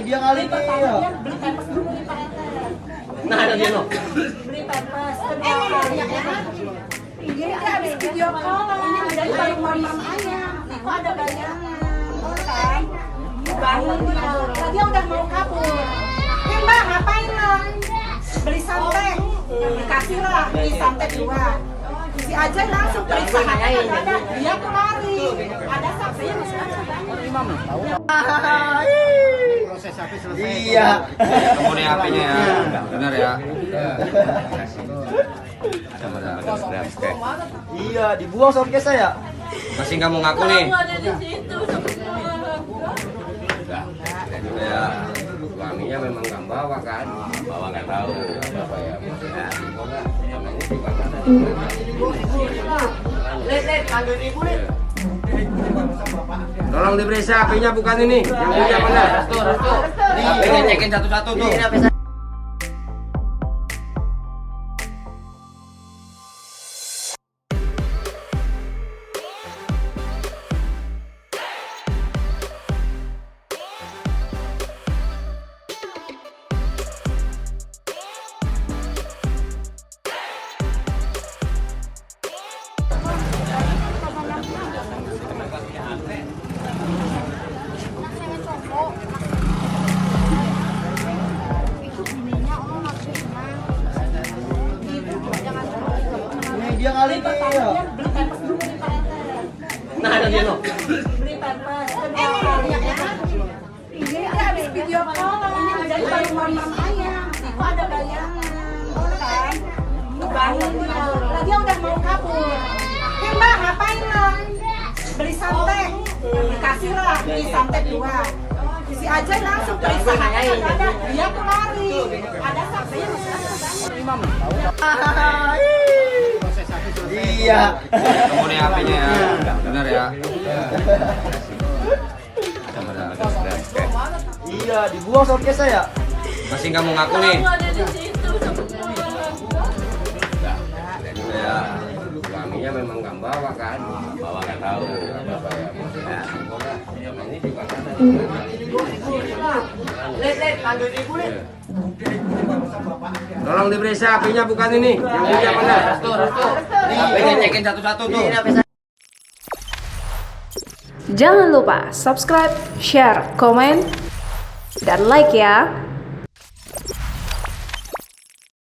Dia kali ini ya. Beli pampers dulu nih Pak RT. Nah, ada dia no. Beli pampers. Ini habis video call. Dari baru mama ayam. Kok ada bayangan? Kan? Bangun dia udah mau kabur. Ini Mbak ngapain lo? Beli santet. Dikasih lah beli santet 2. Si Ajay langsung periksa ada. Dia tuh lari. Ada saksinya masih ada. Proses HP selesai. Iya. Kamu nih HP-nya ya. Benar ya. Iya, dibuang sama saya. Masih nggak mau ngaku nih? Ada di situ. Ya, suaminya memang nggak bawa kan? Bawa nggak tahu apa ya. Lihat, panggil ibu nih. Tolong diperiksa HP-nya bukan ini. Yang punya mana? HP-nya cekin satu-satu tuh. Dia kali ini ya. Beli pampers dulu nih Pak RT. Nah, ada dia no. Beli pampers. Ini habis video call. Dari baru mama ayam. Kok ada bayangan? Kan? Bangun dia udah mau kabur. Ini Mbak ngapain lo? Beli santet. Dikasih lah beli santet 2. Si Ajay langsung periksa ada. Dia tuh lari. Ada saksinya masih ada. Proses HP selesai. Iya. Kamu nih HP-nya ya. Benar ya. Iya, dibuang sama saya. Masih nggak mau ngaku nih? Ada di situ. Ya, suaminya memang nggak bawa kan? Bawa nggak tahu apa ya. Ini juga kan. Lihat, panggil ibu nih. Tolong diperiksa HP-nya bukan ini. Yang punya mana? HP-nya cekin satu-satu tuh. Jangan lupa subscribe, share, komen, dan like ya.